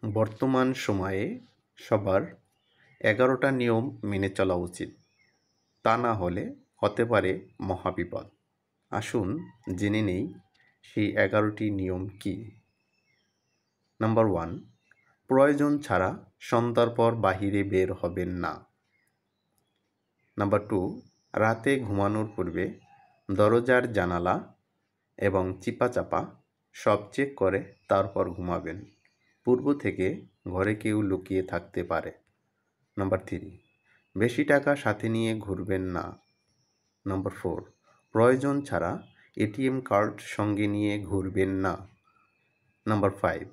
বর্তমান সময়ে সবার ১১টা নিয়ম মেনে চলা উচিত, তা না হলে হতে পারে মহাবিপদ। আসুন জেনে নেই সেই ১১টি নিয়ম কী। নাম্বার 1, প্রয়োজন ছাড়া সন্ধ্যার পর বাহিরে বের হবেন না। নাম্বার 2, রাতে ঘুমানোর পূর্বে দরজার জানালা এবং চিপাচাপা সব চেক করে তারপর ঘুমাবেন। পূর্ব থেকে ঘরে কেউ লুকিয়ে থাকতে পারে। নাম্বার 3, বেশি টাকা সাথে নিয়ে ঘুরবেন না। নাম্বার 4, প্রয়োজন ছাড়া এটিএম কার্ড সঙ্গে নিয়ে ঘুরবেন না। নাম্বার 5,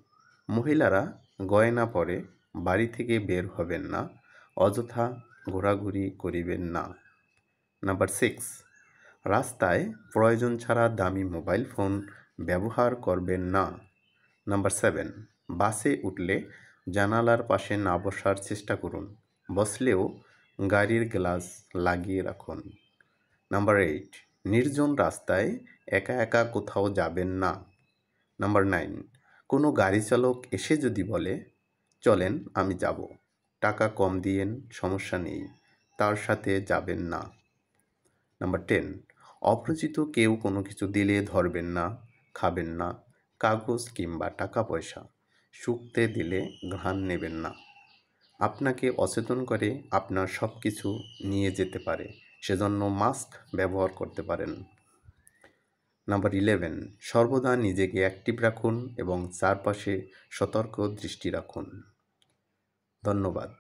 মহিলারা গয়না পরে বাড়ি থেকে বের হবেন না, অযথা ঘোরাঘুরি করিবেন না। নাম্বার 6, রাস্তায় প্রয়োজন ছাড়া দামি মোবাইল ফোন ব্যবহার করবেন না। নাম্বার 7, বাসে উঠলে জানালার পাশে না বসার চেষ্টা করুন, বসলেও গাড়ির গ্লাস লাগিয়ে রাখুন। নাম্বার 8, নির্জন রাস্তায় একা একা কোথাও যাবেন না। নাম্বার 9, কোনো গাড়ি চালক এসে যদি বলে চলেন আমি যাব, টাকা কম দিয়েন, সমস্যা নেই, তার সাথে যাবেন না। নাম্বার 10, অপরিচিত কেউ কোনো কিছু দিলে ধরবেন না, খাবেন না। কাগজ কিংবা টাকা পয়সা শুকতে দিলে ঘ্রাণ নেবেন না। আপনাকে অচেতন করে আপনার সব কিছু নিয়ে যেতে পারে, সেজন্য মাস্ক ব্যবহার করতে পারেন। নাম্বার 11, সর্বদা নিজেকে অ্যাক্টিভ রাখুন এবং চারপাশে সতর্ক দৃষ্টি রাখুন। ধন্যবাদ।